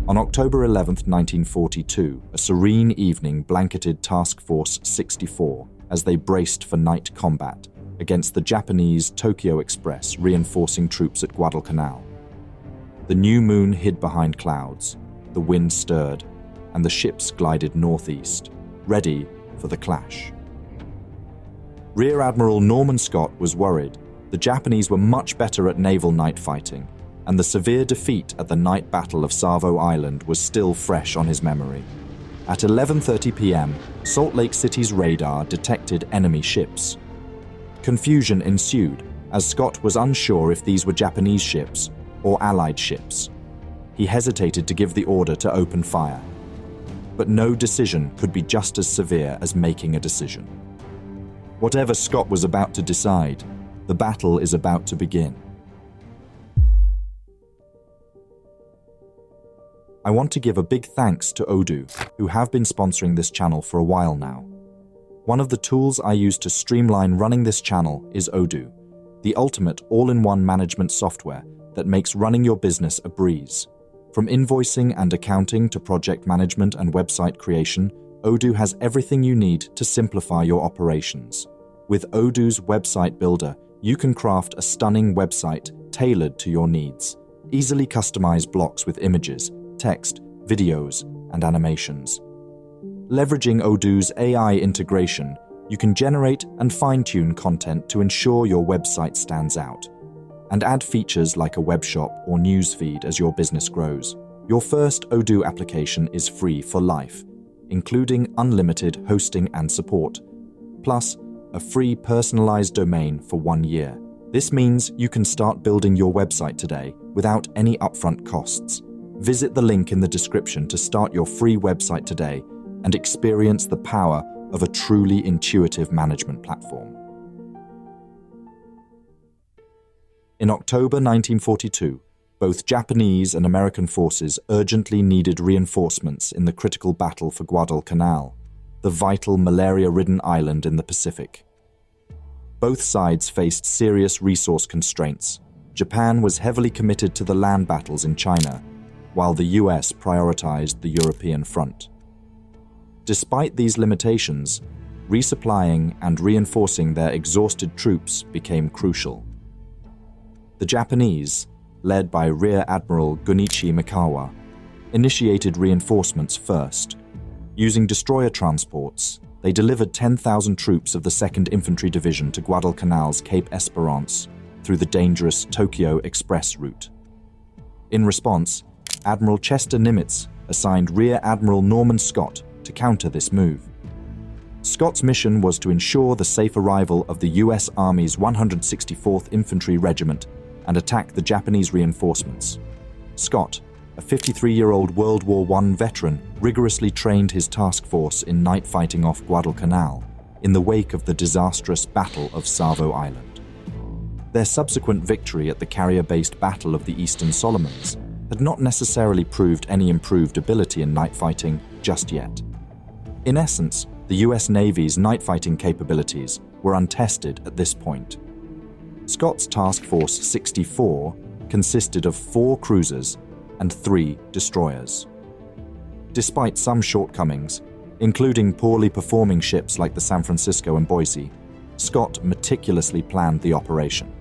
On October 11, 1942, a serene evening blanketed Task Force 64 as they braced for night combat against the Japanese Tokyo Express reinforcing troops at Guadalcanal. The new moon hid behind clouds, the wind stirred, and the ships glided northeast, ready for the clash. Rear Admiral Norman Scott was worried. The Japanese were much better at naval night fighting, and the severe defeat at the night battle of Savo Island was still fresh on his memory. At 11:30 p.m., Salt Lake City's radar detected enemy ships. Confusion ensued, as Scott was unsure if these were Japanese ships or Allied ships. He hesitated to give the order to open fire. But no decision could be just as severe as making a decision. Whatever Scott was about to decide, the battle is about to begin. I want to give a big thanks to Odoo, who have been sponsoring this channel for a while now. One of the tools I use to streamline running this channel is Odoo, the ultimate all-in-one management software that makes running your business a breeze. From invoicing and accounting to project management and website creation, Odoo has everything you need to simplify your operations. With Odoo's website builder, you can craft a stunning website tailored to your needs. Easily customize blocks with images, text, videos, and animations. Leveraging Odoo's AI integration, you can generate and fine-tune content to ensure your website stands out, and add features like a web shop or newsfeed as your business grows. Your first Odoo application is free for life, including unlimited hosting and support, plus a free personalized domain for 1 year. This means you can start building your website today without any upfront costs. Visit the link in the description to start your free website today and experience the power of a truly intuitive management platform. In October 1942, both Japanese and American forces urgently needed reinforcements in the critical battle for Guadalcanal, the vital malaria-ridden island in the Pacific. Both sides faced serious resource constraints. Japan was heavily committed to the land battles in China, while the US prioritized the European front. Despite these limitations, resupplying and reinforcing their exhausted troops became crucial. The Japanese, led by Rear Admiral Gunichi Mikawa, initiated reinforcements first. Using destroyer transports, they delivered 10,000 troops of the 2nd Infantry Division to Guadalcanal's Cape Esperance through the dangerous Tokyo Express route. In response, Admiral Chester Nimitz assigned Rear Admiral Norman Scott to counter this move. Scott's mission was to ensure the safe arrival of the US Army's 164th Infantry Regiment and attack the Japanese reinforcements. Scott, a 53-year-old World War I veteran, rigorously trained his task force in night fighting off Guadalcanal in the wake of the disastrous Battle of Savo Island. Their subsequent victory at the carrier-based Battle of the Eastern Solomons had not necessarily proved any improved ability in night fighting just yet. In essence, the US Navy's night fighting capabilities were untested at this point. Scott's Task Force 64 consisted of 4 cruisers and 3 destroyers. Despite some shortcomings, including poorly performing ships like the San Francisco and Boise, Scott meticulously planned the operation.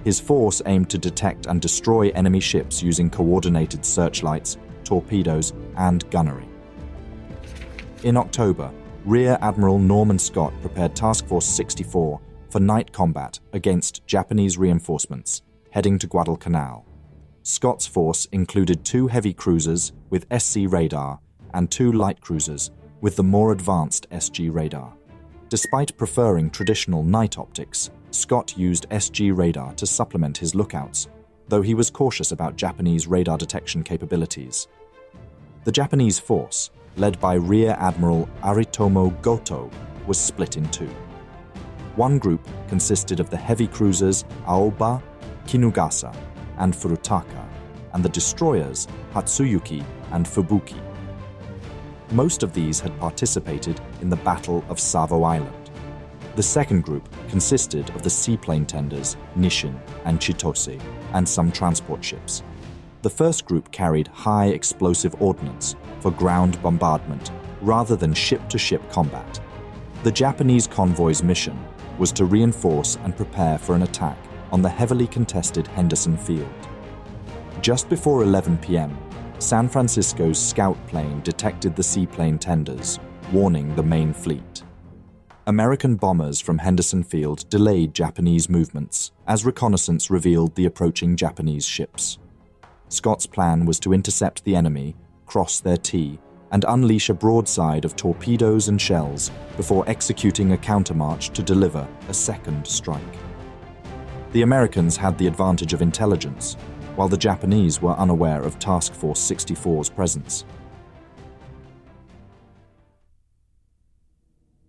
His force aimed to detect and destroy enemy ships using coordinated searchlights, torpedoes, and gunnery. In October, Rear Admiral Norman Scott prepared Task Force 64 for night combat against Japanese reinforcements heading to Guadalcanal. Scott's force included 2 heavy cruisers with SC radar and 2 light cruisers with the more advanced SG radar. Despite preferring traditional night optics, Scott used SG radar to supplement his lookouts, though he was cautious about Japanese radar detection capabilities. The Japanese force, led by Rear Admiral Aritomo Goto, was split in 2. One group consisted of the heavy cruisers Aoba, Kinugasa, and Furutaka, and the destroyers Hatsuyuki and Fubuki. Most of these had participated in the Battle of Savo Island. The second group consisted of the seaplane tenders Nishin and Chitose, and some transport ships. The first group carried high explosive ordnance for ground bombardment rather than ship-to-ship combat. The Japanese convoy's mission was to reinforce and prepare for an attack on the heavily contested Henderson Field. Just before 11 p.m., San Francisco's scout plane detected the seaplane tenders, warning the main fleet. American bombers from Henderson Field delayed Japanese movements as reconnaissance revealed the approaching Japanese ships. Scott's plan was to intercept the enemy, cross their T, and unleash a broadside of torpedoes and shells before executing a countermarch to deliver a second strike. The Americans had the advantage of intelligence, while the Japanese were unaware of Task Force 64's presence.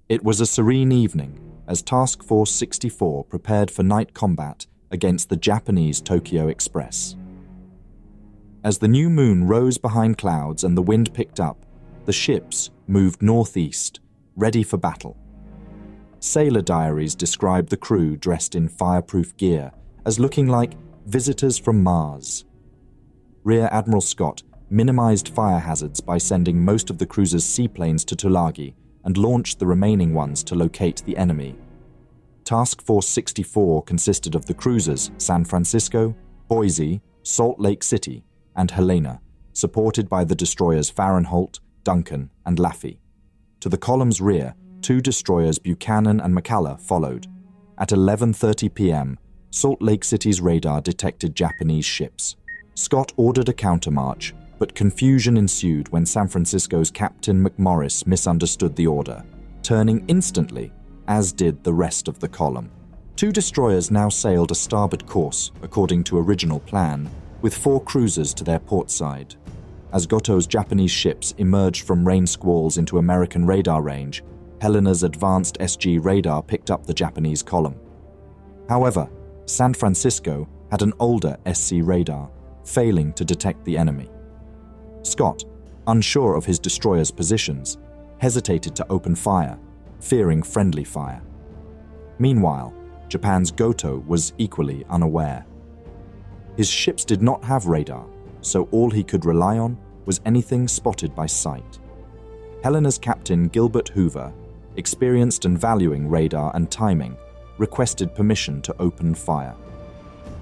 It was a serene evening as Task Force 64 prepared for night combat against the Japanese Tokyo Express. As the new moon rose behind clouds and the wind picked up, the ships moved northeast, ready for battle. Sailor diaries described the crew dressed in fireproof gear as looking like visitors from Mars. Rear Admiral Scott minimized fire hazards by sending most of the cruiser's seaplanes to Tulagi and launched the remaining ones to locate the enemy. Task Force 64 consisted of the cruisers San Francisco, Boise, Salt Lake City, and Helena, supported by the destroyers Fahrenholt, Duncan, and Laffey. To the column's rear, two destroyers Buchanan and McCullough followed. At 11:30 p.m., Salt Lake City's radar detected Japanese ships. Scott ordered a countermarch, but confusion ensued when San Francisco's Captain McMorris misunderstood the order, turning instantly, as did the rest of the column. Two destroyers now sailed a starboard course, according to original plan, with 4 cruisers to their port side. As Goto's Japanese ships emerged from rain squalls into American radar range, Helena's advanced SG radar picked up the Japanese column. However, San Francisco had an older SC radar, failing to detect the enemy. Scott, unsure of his destroyers' positions, hesitated to open fire, fearing friendly fire. Meanwhile, Japan's Goto was equally unaware. His ships did not have radar, so all he could rely on was anything spotted by sight. Helena's captain Gilbert Hoover, experienced and valuing radar and timing, requested permission to open fire.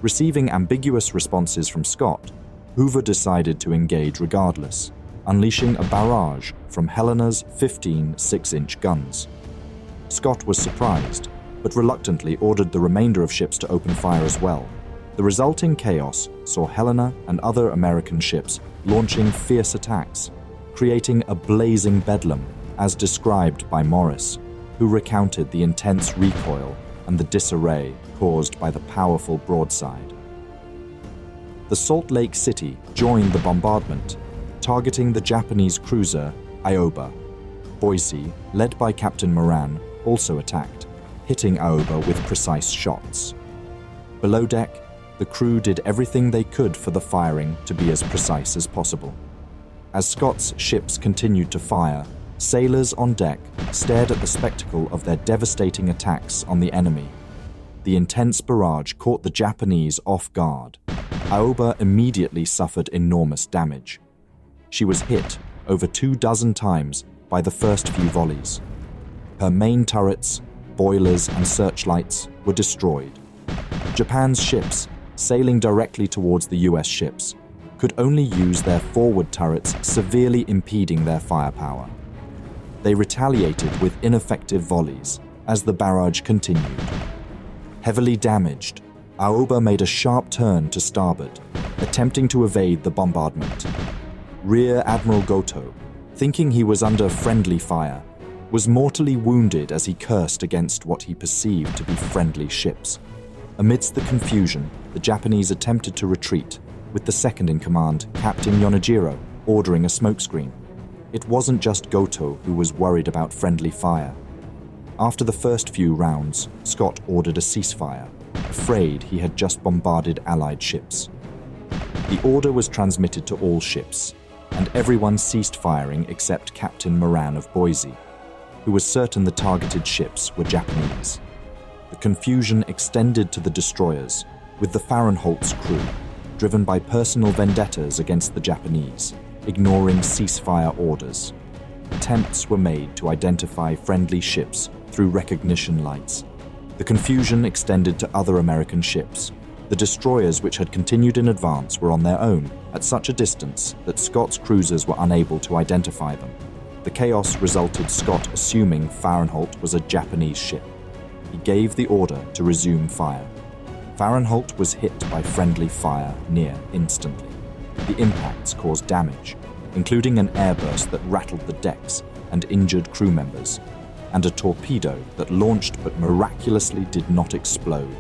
Receiving ambiguous responses from Scott, Hoover decided to engage regardless, unleashing a barrage from Helena's 15 6-inch guns. Scott was surprised, but reluctantly ordered the remainder of ships to open fire as well. The resulting chaos saw Helena and other American ships launching fierce attacks, creating a blazing bedlam, as described by Morris, who recounted the intense recoil and the disarray caused by the powerful broadside. The Salt Lake City joined the bombardment, targeting the Japanese cruiser Ioba. Boise, led by Captain Moran, also attacked, hitting Ioba with precise shots. Below deck, the crew did everything they could for the firing to be as precise as possible. As Scott's ships continued to fire, sailors on deck stared at the spectacle of their devastating attacks on the enemy. The intense barrage caught the Japanese off guard. Ioba immediately suffered enormous damage. She was hit over 24 times by the first few volleys. Her main turrets, boilers, and searchlights were destroyed. Japan's ships, sailing directly towards the US ships, could only use their forward turrets, severely impeding their firepower. They retaliated with ineffective volleys as the barrage continued. Heavily damaged, Ioba made a sharp turn to starboard, attempting to evade the bombardment. Rear Admiral Goto, thinking he was under friendly fire, was mortally wounded as he cursed against what he perceived to be friendly ships. Amidst the confusion, the Japanese attempted to retreat, with the second-in-command, Captain Yonejiro, ordering a smokescreen. It wasn't just Goto who was worried about friendly fire. After the first few rounds, Scott ordered a ceasefire, afraid he had just bombarded Allied ships. The order was transmitted to all ships, and everyone ceased firing except Captain Moran of Boise, who was certain the targeted ships were Japanese. The confusion extended to the destroyers, with the Fahrenholt's crew. driven by personal vendettas against the Japanese, ignoring ceasefire orders. Attempts were made to identify friendly ships through recognition lights. The confusion extended to other American ships. The destroyers which had continued in advance were on their own, at such a distance that Scott's cruisers were unable to identify them. The chaos resulted Scott assuming Fahrenholt was a Japanese ship. He gave the order to resume fire. Fahrenholt was hit by friendly fire near instantly. The impacts caused damage, including an airburst that rattled the decks and injured crew members, and a torpedo that launched but miraculously did not explode.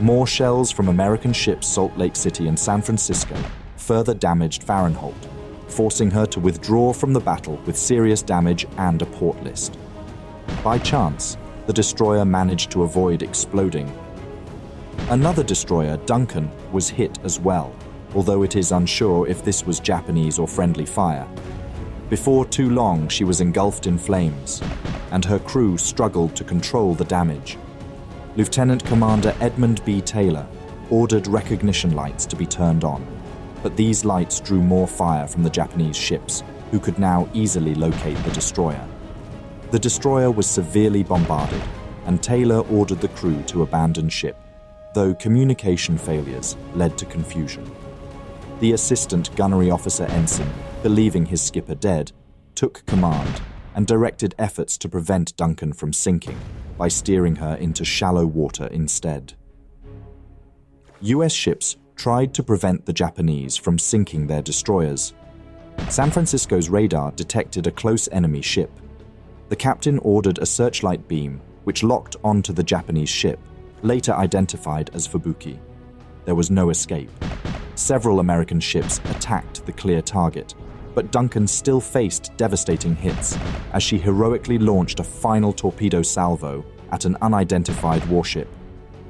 More shells from American ships Salt Lake City and San Francisco further damaged Fahrenholt, forcing her to withdraw from the battle with serious damage and a port list. By chance, the destroyer managed to avoid exploding. Another destroyer, Duncan, was hit as well, although it is unsure if this was Japanese or friendly fire. Before too long, she was engulfed in flames, and her crew struggled to control the damage. Lieutenant Commander Edmund B. Taylor ordered recognition lights to be turned on, but these lights drew more fire from the Japanese ships, who could now easily locate the destroyer. The destroyer was severely bombarded, and Taylor ordered the crew to abandon ship, though communication failures led to confusion. The assistant gunnery officer ensign, believing his skipper dead, took command and directed efforts to prevent Duncan from sinking by steering her into shallow water instead. US ships tried to prevent the Japanese from sinking their destroyers. San Francisco's radar detected a close enemy ship. The captain ordered a searchlight beam which locked onto the Japanese ship, later identified as Fubuki. There was no escape. Several American ships attacked the clear target, but Duncan still faced devastating hits as she heroically launched a final torpedo salvo at an unidentified warship.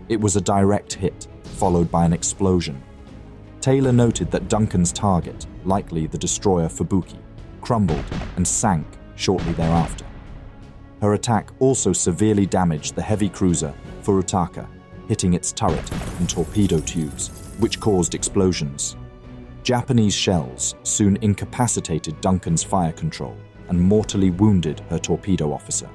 It was a direct hit, followed by an explosion. Taylor noted that Duncan's target, likely the destroyer Fubuki, crumbled and sank shortly thereafter. Her attack also severely damaged the heavy cruiser Furutaka, hitting its turret and torpedo tubes, which caused explosions. Japanese shells soon incapacitated Duncan's fire control and mortally wounded her torpedo officer.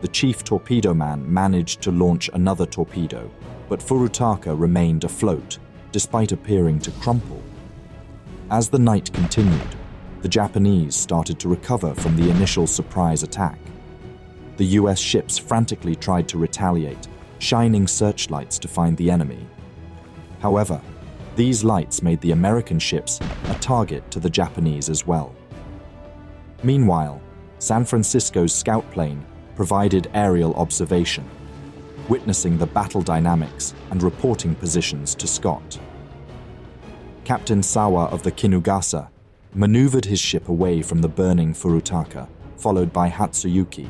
The chief torpedo man managed to launch another torpedo, but Furutaka remained afloat, despite appearing to crumple. As the night continued, the Japanese started to recover from the initial surprise attack. The US ships frantically tried to retaliate, shining searchlights to find the enemy. However, these lights made the American ships a target to the Japanese as well. Meanwhile, San Francisco's scout plane provided aerial observation, witnessing the battle dynamics and reporting positions to Scott. Captain Sawa of the Kinugasa maneuvered his ship away from the burning Furutaka, followed by Hatsuyuki.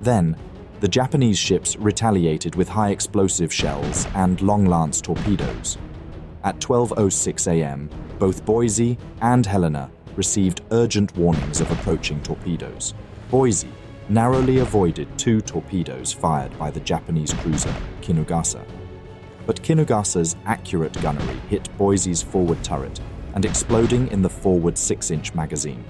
Then, the Japanese ships retaliated with high explosive shells and long-lance torpedoes. At 12:06 a.m., both Boise and Helena received urgent warnings of approaching torpedoes. Boise narrowly avoided 2 torpedoes fired by the Japanese cruiser Kinugasa. But Kinugasa's accurate gunnery hit Boise's forward turret and exploding in the forward 6-inch magazine.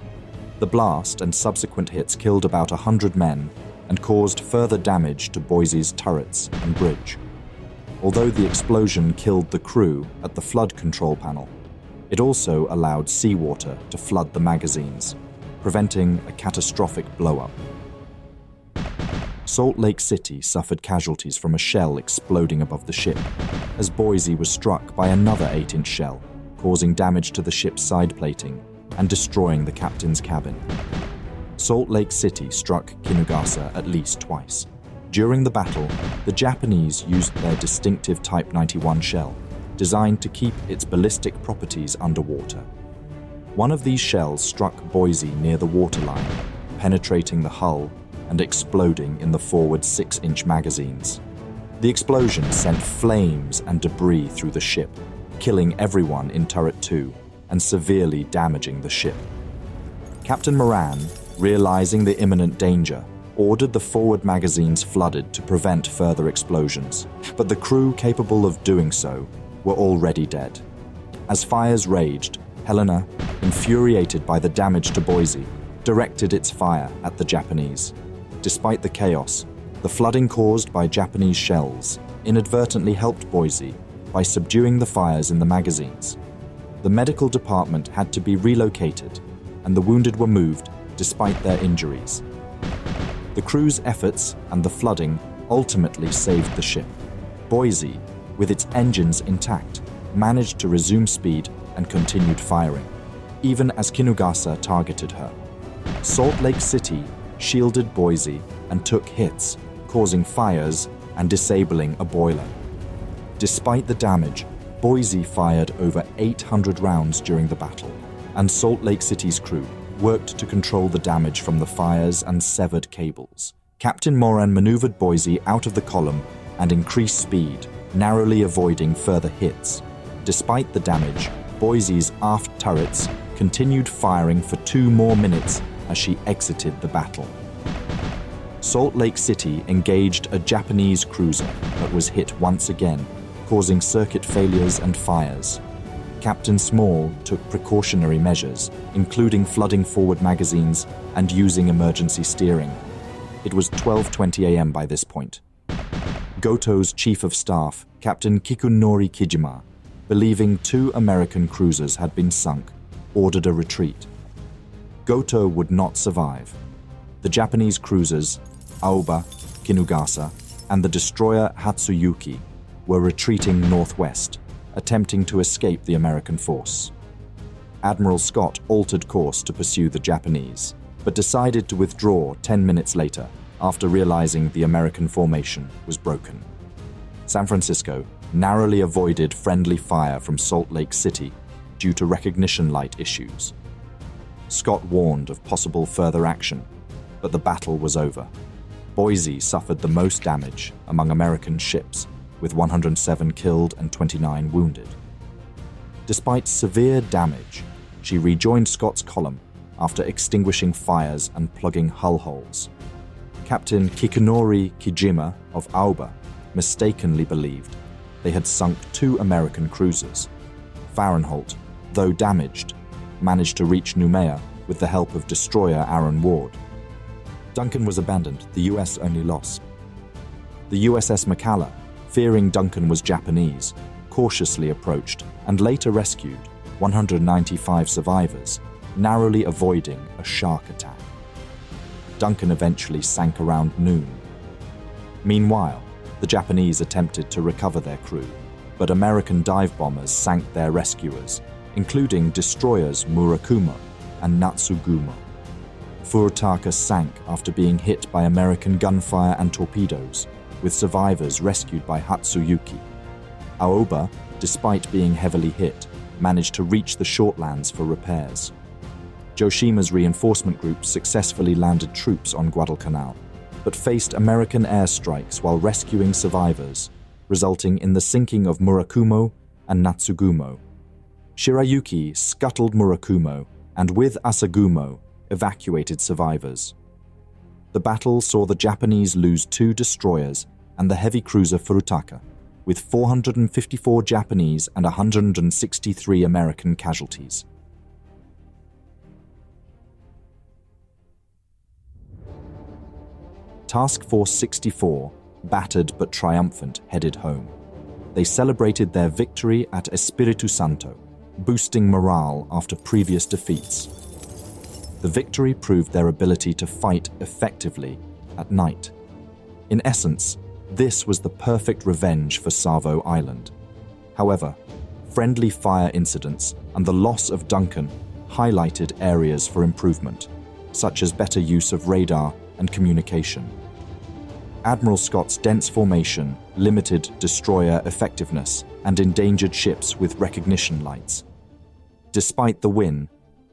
The blast and subsequent hits killed about 100 men and caused further damage to Boise's turrets and bridge. Although the explosion killed the crew at the flood control panel, it also allowed seawater to flood the magazines, preventing a catastrophic blow-up. Salt Lake City suffered casualties from a shell exploding above the ship, as Boise was struck by another 8-inch shell, causing damage to the ship's side plating and destroying the captain's cabin. Salt Lake City struck Kinugasa at least twice. During the battle, the Japanese used their distinctive Type 91 shell, designed to keep its ballistic properties underwater. One of these shells struck Boise near the waterline, penetrating the hull and exploding in the forward 6-inch magazines. The explosion sent flames and debris through the ship, killing everyone in Turret 2 and severely damaging the ship. Captain Moran, realizing the imminent danger, ordered the forward magazines flooded to prevent further explosions, but the crew capable of doing so were already dead. As fires raged, Helena, infuriated by the damage to Boise, directed its fire at the Japanese. Despite the chaos, the flooding caused by Japanese shells inadvertently helped Boise by subduing the fires in the magazines. The medical department had to be relocated, and the wounded were moved despite their injuries. The crew's efforts and the flooding ultimately saved the ship. Boise, with its engines intact, managed to resume speed and continued firing, even as Kinugasa targeted her. Salt Lake City shielded Boise and took hits, causing fires and disabling a boiler. Despite the damage, Boise fired over 800 rounds during the battle, and Salt Lake City's crew worked to control the damage from the fires and severed cables. Captain Moran maneuvered Boise out of the column and increased speed, narrowly avoiding further hits. Despite the damage, Boise's aft turrets continued firing for 2 more minutes as she exited the battle. Salt Lake City engaged a Japanese cruiser but was hit once again, causing circuit failures and fires. Captain Small took precautionary measures, including flooding forward magazines and using emergency steering. It was 12:20 a.m. by this point. Goto's chief of staff, Captain Kikunori Kijima, believing 2 American cruisers had been sunk, ordered a retreat. Goto would not survive. The Japanese cruisers, Aoba, Kinugasa, and the destroyer Hatsuyuki were retreating northwest, attempting to escape the American force. Admiral Scott altered course to pursue the Japanese, but decided to withdraw 10 minutes later after realizing the American formation was broken. San Francisco narrowly avoided friendly fire from Salt Lake City due to recognition light issues. Scott warned of possible further action, but the battle was over. Boise suffered the most damage among American ships, with 107 killed and 29 wounded. Despite severe damage, she rejoined Scott's column after extinguishing fires and plugging hull holes. Captain Kikunori Kijima of Aoba mistakenly believed they had sunk 2 American cruisers. Fahrenholt, though damaged, managed to reach Noumea with the help of destroyer Aaron Ward. Duncan was abandoned, the US only loss. The USS McCalla, fearing Duncan was Japanese, cautiously approached and later rescued 195 survivors, narrowly avoiding a shark attack. Duncan eventually sank around noon. Meanwhile, the Japanese attempted to recover their crew, but American dive bombers sank their rescuers, including destroyers Murakumo and Natsugumo. Furutaka sank after being hit by American gunfire and torpedoes, with survivors rescued by Hatsuyuki. Aoba, despite being heavily hit, managed to reach the shortlands for repairs. Joshima's reinforcement group successfully landed troops on Guadalcanal, but faced American airstrikes while rescuing survivors, resulting in the sinking of Murakumo and Natsugumo. Shirayuki scuttled Murakumo and with Asagumo evacuated survivors. The battle saw the Japanese lose 2 destroyers and the heavy cruiser Furutaka, with 454 Japanese and 163 American casualties. Task Force 64, battered but triumphant, headed home. They celebrated their victory at Espiritu Santo, boosting morale after previous defeats. The victory proved their ability to fight effectively at night. In essence, this was the perfect revenge for Savo Island. However, friendly fire incidents and the loss of Duncan highlighted areas for improvement, such as better use of radar and communication. Admiral Scott's dense formation limited destroyer effectiveness and endangered ships with recognition lights. Despite the win,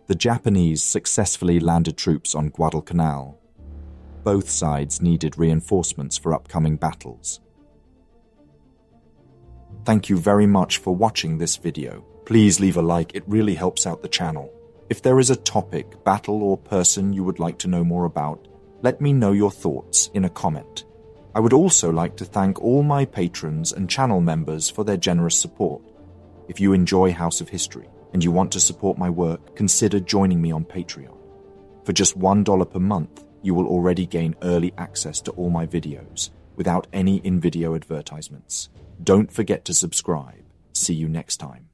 the Japanese successfully landed troops on Guadalcanal. Both sides needed reinforcements for upcoming battles. Thank you very much for watching this video. Please leave a like, it really helps out the channel. If there is a topic, battle, or person you would like to know more about, let me know your thoughts in a comment. I would also like to thank all my patrons and channel members for their generous support. If you enjoy House of History and you want to support my work, consider joining me on Patreon. For just $1 per month, you will already gain early access to all my videos without any in-video advertisements. Don't forget to subscribe. See you next time.